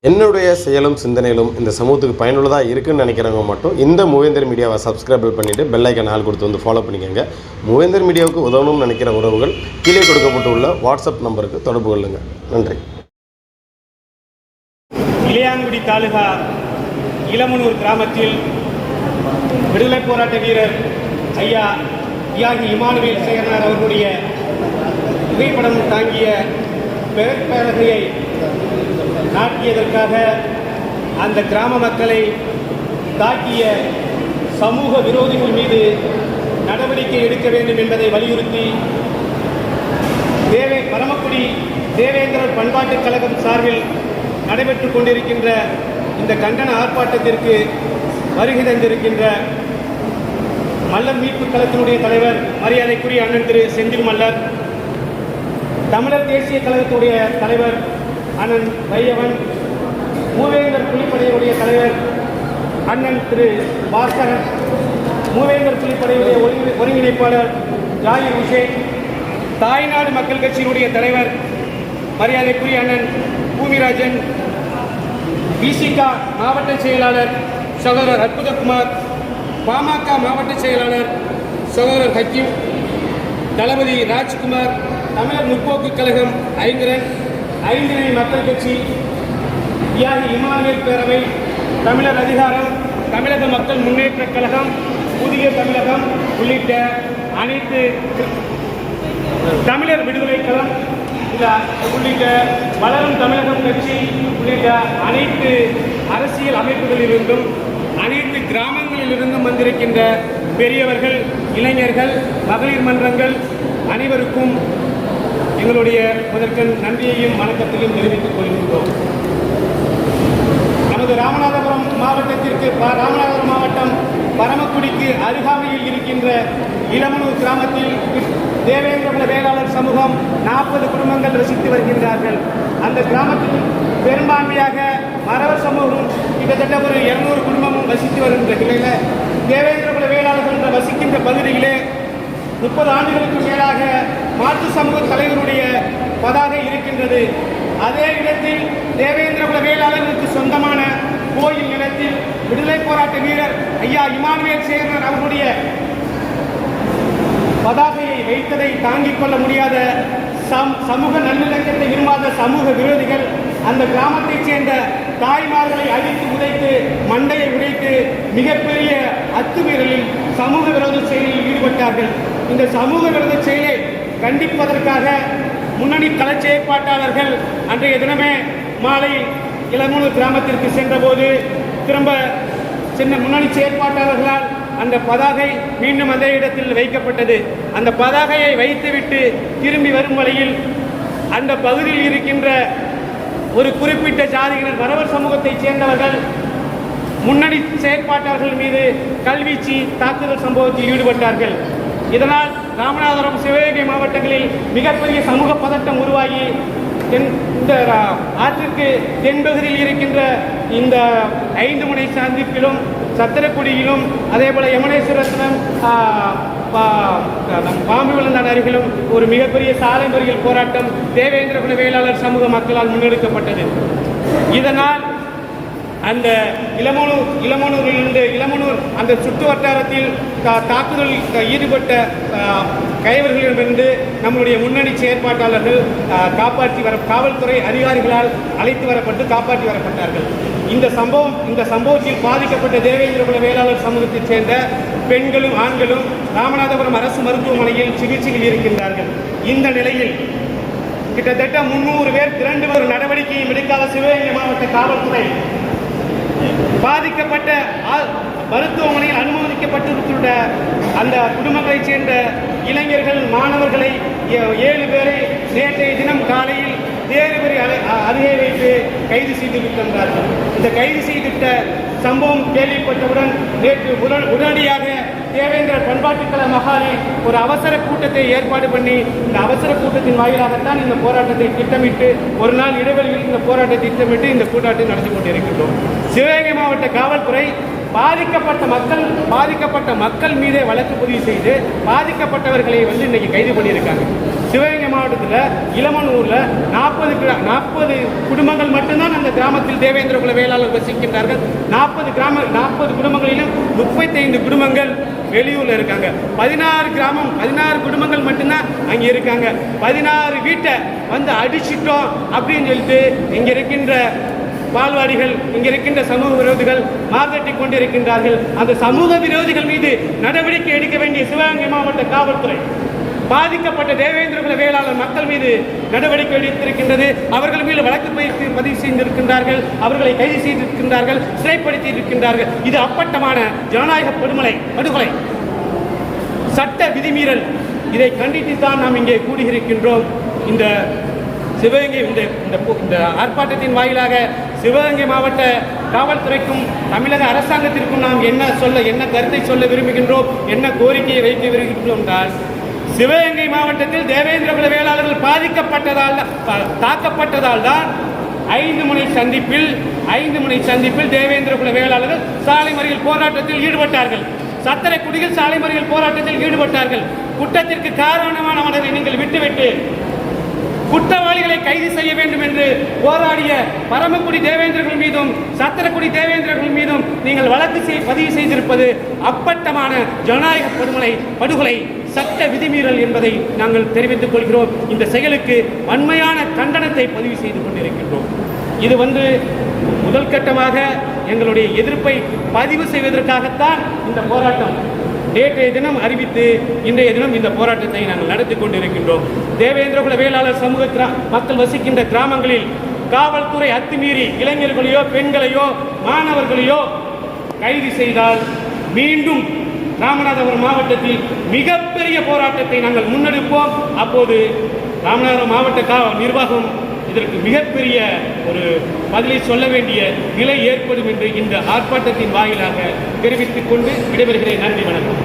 என்னுடைய செயலும் சிந்தனையிலும் இந்த சமூகத்துக்கு பயனுள்ளதாக இருக்குன்னு நினைக்கிறவங்க மட்டும் இந்த மூவேந்தர் மீடியாவை சப்ஸ்கிரைப் பண்ணிவிட்டு பெல் ஐக்கான் ஆள் கொடுத்து வந்து ஃபாலோ பண்ணிக்கோங்க. மூவேந்தர் மீடியாவுக்கு உதவணும்னு நினைக்கிற உறவுகள் கீழே கொடுக்கப்பட்டுள்ள வாட்ஸ்அப் நம்பருக்கு தொடர்பு கொள்ளுங்கள். நன்றி. இளையான்குடி தாலுகா இளமனூர் கிராமத்தில் விடுதலை போராட்ட வீரர் ஐயா தியாகி இமானுவேல் சேகரனார் அவர்களுடைய புகைப்படம் தாங்கிய பெயர்ப்பலகையை நாட்டியதற்காக அந்த கிராம மக்களை தாக்கிய சமூக விரோதிகள் மீது நடவடிக்கை எடுக்க வேண்டும் என்பதை வலியுறுத்தி பரமக்குடி தேவேந்திரர் பண்பாட்டுக் கழகம் சார்பில் நடைபெற்றுக் கொண்டிருக்கின்ற இந்த கண்டன ஆர்ப்பாட்டத்திற்கு வருகை தந்திருக்கின்ற மல்லர் மீட்பு கழகத்தினுடைய தலைவர் மரியாதைக்குரிய அண்ணன் திரு செந்தில் மல்லர், தமிழர் தேசிய கழகத்துடைய தலைவர் அண்ணன் வையவன், மூவேந்தர் புலிப்படையுடைய தலைவர் அண்ணன் திரு பாஸ்கரன், மூவேந்தர் புலிப்படையுடைய ஒருங்கிணைப்பாளர் ஜாயிர் உஷேக், தாய்நாடு மக்கள் கட்சியினுடைய தலைவர் மரியாதைக்குரிய அண்ணன் பூமிராஜன், பிசிக மாவட்ட செயலாளர் சகோதரர் அற்புதகுமார், பாமக மாவட்ட செயலாளர் சகோதரர் ஹக்கீம், தளபதி ராஜ்குமார், தமிழர் முற்போக்கு கழகம் ஐந்திணை மக்கள் கட்சி, தியாகி இமானுவேல் பேரவை, தமிழர் அதிகாரம், தமிழக மக்கள் முன்னேற்ற கழகம், புதிய தமிழகம் உள்ளிட்ட அனைத்து தமிழர் விடுதலை களம் உள்ளிட்ட வளரும் தமிழகம் கட்சி உள்ளிட்ட அனைத்து அரசியல் அமைப்புகளிலிருந்தும் அனைத்து கிராமங்களிலிருந்தும் வந்திருக்கின்ற பெரியவர்கள், இளைஞர்கள், மகளிர் மன்றங்கள் அனைவருக்கும் எங்களுடைய முதற்கண் நன்றியையும் வணக்கத்தையும் தெரிவித்துக் கொள்கின்றோம். நமது ராமநாதபுரம் மாவட்டம் பரமக்குடிக்கு அருகாமையில் இருக்கின்ற இளமனூர் கிராமத்தில் தேவேந்திர வேளாளர் சமூகம் 40 குடும்பங்கள் வசித்து வருகின்றார்கள். அந்த கிராமத்தில் பெரும்பான்மையாக மறவர் சமூகம் கிட்டத்தட்ட ஒரு 200 குடும்பமும் வசித்து வருகின்ற நிலையில் தேவேந்திர வேளாளர்கள் வசிக்கின்ற பகுதியிலே 30 ஆண்டுகளுக்கு மேலாக மாற்று சமூக தலைவருடைய பதாகை இருக்கின்றது. அதே இடத்தில் தேவேந்திர வேளாளர்களுக்கு சொந்தமான கோயில் நிலத்தில் விடுதலை போராட்ட வீரர் ஐயா இமானுவேல் சேகரனார் அவர்களுடைய பதாகையை வைத்ததை தாங்கிக் கொள்ள முடியாத சமூக நல்லிணக்கத்தை விரும்பாத சமூக விரோதிகள் அந்த கிராமத்தைச் சேர்ந்த தாய்மார்களை அடித்து உதைத்து மண்டையை உடைத்து மிகப்பெரிய அத்துமீறலில் சமூக விரோத செயலில் ஈடுபட்டார்கள். இந்த சமூக விரோத செயலை கண்டிப்பதற்காக முன்னணி களச் செயற்பாட்டாளர்கள் அன்றைய தினமே மாலையில் இளமனூர் கிராமத்திற்கு சென்றபோது திரும்ப சின்ன முன்னணி செயற்பாட்டாளர்களால் அந்த பதாகை மீண்டும் அதே இடத்தில் வைக்கப்பட்டது. அந்த பதாகையை வைத்துவிட்டு திரும்பி வரும் வழியில் அந்த பகுதியில் இருக்கின்ற ஒரு குறிப்பிட்ட ஜாதியினர் மறவர் சமூகத்தைச் சேர்ந்தவர்கள் முன்னணி செயற்பாட்டாளர்கள் மீது கல்வீச்சு தாக்குதல் சம்பவத்தில் ஈடுபட்டார்கள். இதனால் ராமநாதபுரம், சிவகங்கை மாவட்டங்களில் மிகப்பெரிய சமூக பதட்டம் உருவாகி இந்த ஆற்றிற்கு தென்பகுதியில் இருக்கின்ற இந்த 5 முனை சந்திப்பிலும் சத்திரக்குடியிலும் அதேபோல யமுனேஸ்வரத்திலும் பாம்பு விழுந்தான் அருகிலும் ஒரு மிகப்பெரிய சாலை மறியல் போராட்டம் தேவேந்திர குல வேளாளர் சமூக மக்களால் முன்னெடுக்கப்பட்டது. இதனால் அந்த இளமனூர் அந்த சுற்று வட்டாரத்தில் தாக்குதலில் ஈடுபட்ட கைவர்களிடமிருந்து நம்முடைய முன்னணி செயற்பாட்டாளர்கள் காவல்துறை அதிகாரிகளால் அழைத்து வரப்பட்டு காப்பாற்றி வரப்பட்டார்கள். இந்த சம்பவத்தில் பாதிக்கப்பட்ட தேவேந்திர குல வேளாளர் சமூகத்தைச் சேர்ந்த பெண்களும் ஆண்களும் ராமநாதபுரம் அரசு மருத்துவமனையில் சிகிச்சையில் இருக்கின்றார்கள். இந்த நிலையில் கிட்டத்தட்ட 300 பேர் திரண்டு வரும் நடவடிக்கையும் எடுக்காத சிவகங்கை மாவட்ட காவல்துறை பாதிக்கப்பட்ட மருத்துவமனையில் அனுமதிக்கப்பட்டிருக்கின்ற அந்த குடும்பங்களைச் சேர்ந்த இளைஞர்கள், மாணவர்களை 7 பேரை நேற்றைய தினம் காலையில் தேர்வரி அருகே வைத்து கைது செய்திருக்கின்றார்கள். இந்த கைது செய்திட்ட சம்பவம் கேள்விப்பட்டவுடன் நேற்று உடனடியாக தேவேந்திர பண்பாட்டுக்கழக மகாலில் ஒரு அவசர கூட்டத்தை ஏற்பாடு பண்ணி இந்த அவசர கூட்டத்தின் வாயிலாகத்தான் இந்த போராட்டத்தை திட்டமிட்டு ஒரு நாள் இடைவெளியில் இந்த போராட்டத்தை திட்டமிட்டு இந்த கூட்டத்தை நடத்தி கொண்டிருக்கின்றோம். சிவகங்கை மாவட்ட காவல்துறை பாதிக்கப்பட்ட மக்கள் மீதே வழக்கு பதிவு செய்து பாதிக்கப்பட்டவர்களை இன்னைக்கு கைது பண்ணியிருக்காங்க. சிவகங்கை மாவட்டத்தில் இளமனூரில் 40 குடும்பங்கள் மட்டும்தான் அந்த கிராமத்தில் தேவேந்திர குல வேளாளர் வசிக்கின்றார்கள். 40 குடும்பங்களிலும் 35 குடும்பங்கள் வெளியூரில் இருக்காங்க. 16 குடும்பங்கள் மட்டும்தான் அங்கே இருக்காங்க. 16 வீட்டை வந்து அடிச்சிட்டோம் அப்படின்னு சொல்லிட்டு இங்கே இருக்கின்ற பால்வாடிகள், இங்கே இருக்கின்ற சமூக விரோதிகள் மார்க்கெட்டிக் கொண்டிருக்கின்றார்கள். அந்த சமூக விரோதிகள் மீது நடவடிக்கை எடுக்க வேண்டிய சிவகங்கை மாவட்ட காவல்துறை பாதிக்கப்பட்ட தேவேந்திர குல வேளாளர் மக்கள் மீது நடவடிக்கை எடுத்திருக்கின்றது. அவர்கள் மீது வழக்கு பதிவு செய்திருக்கின்றார்கள், அவர்களை கைது செய்திருக்கின்றார்கள், சிறைப்படுத்தி இருக்கின்றார்கள். இது அப்பட்டமான ஜனநாயக படுகொலை, சட்ட விதிமீறல். இதை கண்டித்துத்தான் நாம் இங்கே கூடியிருக்கின்றோம். இந்த சிவகங்கை இந்த ஆர்ப்பாட்டத்தின் வாயிலாக சிவகங்கை மாவட்ட காவல்துறைக்கும் தமிழக அரசாங்கத்திற்கும் நாம் என்ன கருத்தை சொல்ல விரும்புகின்றோம், என்ன கோரிக்கையை வைக்க விரும்புகின்றோம் என்றால், சிவகங்கை மாவட்டத்தில் தேவேந்திர குல வேளாளர்கள் தாக்கப்பட்டதால் தான் 5 முனை சந்திப்பில் தேவேந்திர குல வேளாளர்கள் சாலை மறியல் போராட்டத்தில் ஈடுபட்டார்கள். சத்திரக்குடியில் சாலை மறியல் போராட்டத்தில் ஈடுபட்டார்கள். குற்றத்திற்கு காரணமானவர்களை நீங்கள் விட்டுவிட்டு குற்றவாளிகளை கைது செய்ய வேண்டும் என்று போராடிய பரமக்குடி தேவேந்திரர்கள் மீதும் சத்திரக்குடி தேவேந்திரர்கள் மீதும் நீங்கள் வழக்கு பதிவு செய்திருப்பது அப்பட்டமான ஜனநாயக படுகொலை, சட்ட விதிமீறல் என்பதை நாங்கள் தெரிவித்துக் கொள்கிறோம். இந்த செயலுக்கு வன்மையான கண்டனத்தை பதிவு செய்து கொண்டிருக்கின்றோம். இது முதல் கட்டமாக எங்களுடைய எதிர்ப்பை பதிவு செய்வதற்காகத்தான் இந்த போராட்டம் நேற்றைய தினம் அறிவித்து இன்றைய தினம் இந்த போராட்டத்தை நாங்கள் நடத்தி கொண்டிருக்கின்றோம். தேவேந்திர குல வேளாளர் சமூக மக்கள் வசிக்கின்ற கிராமங்களில் காவல்துறை அத்துமீறி இளைஞர்களையோ பெண்களையோ மாணவர்களையோ கைது செய்தால் மீண்டும் ராமநாதபுரம் மாவட்டத்தில் மிகப்பெரிய போராட்டத்தை நாங்கள் முன்னெடுப்போம். அப்போது ராமநாதபுரம் மாவட்ட நிர்வாகம் இதற்கு மிகப்பெரிய ஒரு பதிலை சொல்ல வேண்டிய நிலை ஏற்படும் என்று இந்த ஆர்ப்பாட்டத்தின் வாயிலாக தெரிவித்துக் கொண்டு விடைபெறுகிறேன். நன்றி, வணக்கம்.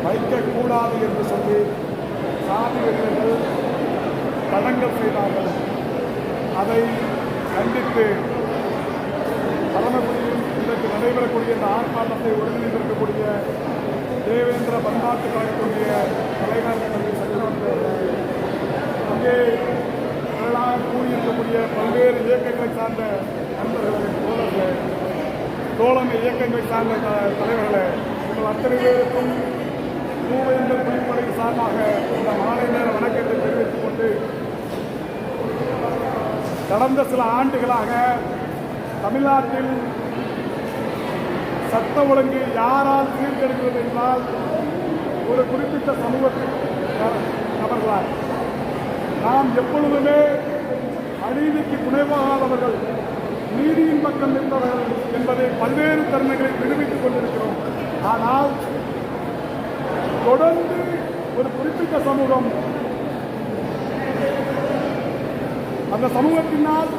வைக்கக்கூடாது என்று சொல்லி சாதி வெறியர்கள் தடங்கல் செய்தார்கள். அதை கண்டித்து பரமக்குடியில் இன்றைக்கு நடைபெறக்கூடிய இந்த ஆர்ப்பாட்டத்தை ஒருங்கிணைந்திருக்கக்கூடிய தேவேந்திர பன்னாட்டு கழகத்துடைய தலைவர் சக்கரவர்த்தி அங்கே கூடியிருக்கக்கூடிய பல்வேறு இயக்கங்களை சார்ந்த நண்பர்களே, தோழமை இயக்கங்களை சார்ந்த தலைவர்களே, உங்கள் அத்தனை பேருக்கும் மூவேந்தர் புலிப்படை சார்பாக இந்த மாலை நேர வணக்கத்தை தெரிவித்துக் கொண்டு, கடந்த சில ஆண்டுகளாக தமிழ்நாட்டில் சட்ட ஒழுங்கு யாரால் சீர்கெடுக்கிறது என்றால் ஒரு குறிப்பிட்ட சமூகத்தின் நபர்களால். நாம் எப்பொழுதுமே அநீதிக்கு துணைவாகாதவர்கள், நீதியின் பக்கம் நின்றவர்கள் என்பதை பல்வேறு தருணங்களை நிரூபித்துக் கொண்டிருக்கிறோம். ஆனால் தொடர்ந்து ஒரு குறிப்பிட்ட சமூகம், அந்த சமூகத்தினால்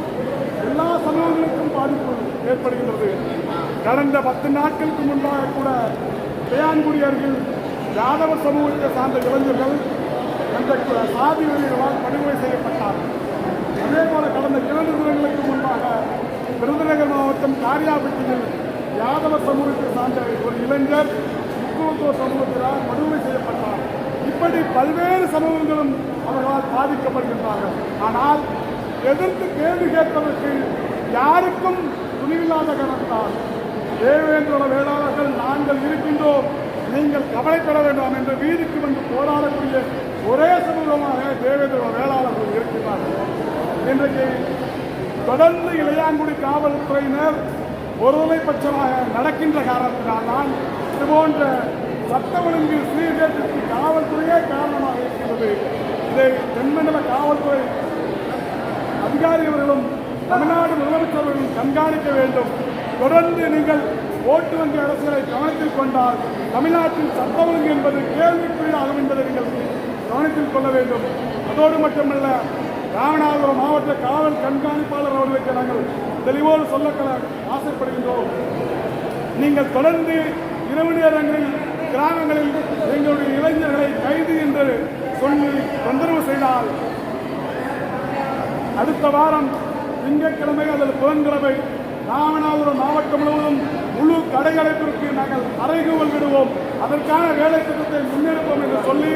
எல்லா சமூகங்களுக்கும் பாதிப்பு ஏற்படுகின்றது. கடந்த 10 நாட்களுக்கு முன்பாக கூட பெயான்குடி அருகில் யாதவ சமூகத்தை சார்ந்த இளைஞர்கள் அந்த சாதி வெறிகளால் படுகொலை செய்யப்பட்டார்கள். அதே போல கடந்த 2 தினங்களுக்கு முன்பாக விருதுநகர் மாவட்டம் காரியாபட்டியில் யாதவ சமூகத்தை சார்ந்த ஒரு இளைஞர் முக்குவத்துவ சமூகத்தினால் படுகொலை செய்யப்பட்டார். இப்படி பல்வேறு சமூகங்களும் அவர்களால் பாதிக்கப்படுகின்றார்கள். ஆனால் எதிர்த்து கேள்வி கேட்பதற்கு யாருக்கும் துணிவில்லாத காரணத்தால் தேவேந்திர வேளாளர்கள் நாங்கள் இருக்கின்றோம், நீங்கள் கவலைப்பட வேண்டாம் என்று வீதிக்கு வந்து போராடக்கூடிய ஒரே சமூகமாக தேவேந்திர வேளாளர்கள் இருக்கின்றார்கள். இன்றைக்கு தொடர்ந்து இளையாங்குடி காவல்துறையினர் ஒருதலைபட்சமாக நடக்கின்ற காரணத்தினால்தான் இதுபோன்ற சட்ட ஒழுங்கு சீர்கேட்டிற்கு காவல்துறையே காரணமாக இருக்கின்றது. இதை தென்மண்டல காவல்துறை அதிகாரிகளும் தமிழ்நாடு முதலமைச்சர்களும் கண்காணிக்க வேண்டும். தொடர்ந்து நீங்கள் ஓட்டு வங்கி அரசியலை கவனத்தில் கொண்டால் தமிழ்நாட்டில் சட்ட ஒழுங்கு என்பது கேள்விக்குறியாகும் என்பதை நீங்கள் கவனத்தில் கொள்ள வேண்டும். அதோடு மட்டுமல்ல, ராமநாதபுரம் மாவட்ட காவல் கண்காணிப்பாளர் அவர்களுக்கு நாங்கள் தெளிவோடு சொல்ல ஆசைப்படுகின்றோம். நீங்கள் தொடர்ந்து இரவு நேரங்களில் கிராமங்களில் எங்களுடைய இளைஞர்களை கைது என்று சொல்லி தொந்தரவு செய்தால் அடுத்த வாரம் திங்கட்கிழமை அல்லது புதன்கிழமை ராமநாதபுரம் மாவட்டம் முழுவதும் முழு கடையடைப்பிற்கு நாங்கள் அறைகூவல் விடுவோம், அதற்கான வேலை திட்டத்தை முன்னெடுப்போம் என்று சொல்லி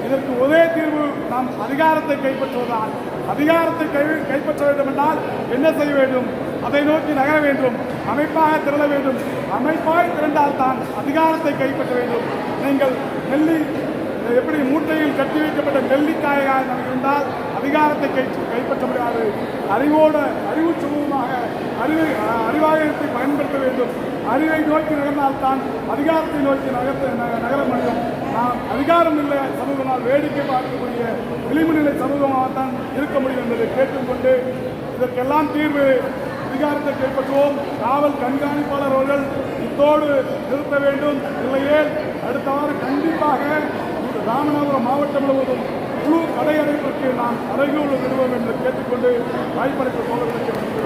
இதற்கு ஒரே தீர்வு நாம் அதிகாரத்தை கைப்பற்றுவதால். அதிகாரத்தை கைப்பற்ற வேண்டும் என்றால் என்ன செய்ய வேண்டும்? அதை நோக்கி நகர வேண்டும், அமைப்பாக திரள வேண்டும். அமைப்பாய் திரண்டால் தான் அதிகாரத்தை கைப்பற்ற வேண்டும். நீங்கள் எப்படி மூட்டையில் கட்டி வைக்கப்பட்ட நெல்லிக்காயாக நாம் இருந்தால் அதிகாரத்தை கைப்பற்ற முடியாது. அறிவு சமூகமாக அறிவாயத்தை பயன்படுத்த வேண்டும். அறிவை நோக்கி நகர்ந்தால்தான் அதிகாரத்தை நோக்கி நகர முடியும். நாம் அதிகாரம் இல்லை சமூகமாக வேடிக்கை பார்க்கக்கூடிய விளிம்பு நிலை சமூகமாகத்தான் இருக்க முடியும் என்பதை கேட்டுக்கொண்டு இதற்கெல்லாம் தீர்வு அதிகாரத்தை கைப்பற்றுவோம். காவல் கண்காணிப்பாளர் அவர்கள் இத்தோடு நிறுத்த வேண்டும். இல்லையே அடுத்த வாரம் கண்டிப்பாக ராமநாதபுரம் மாவட்டம் முழுவதும் முழு கடையடைப்பிற்கு நாம் அறைகூவல் விடுவோம் என்று கேட்டுக்கொண்டு வாய்ப்பளித்த தோழர்களுக்கு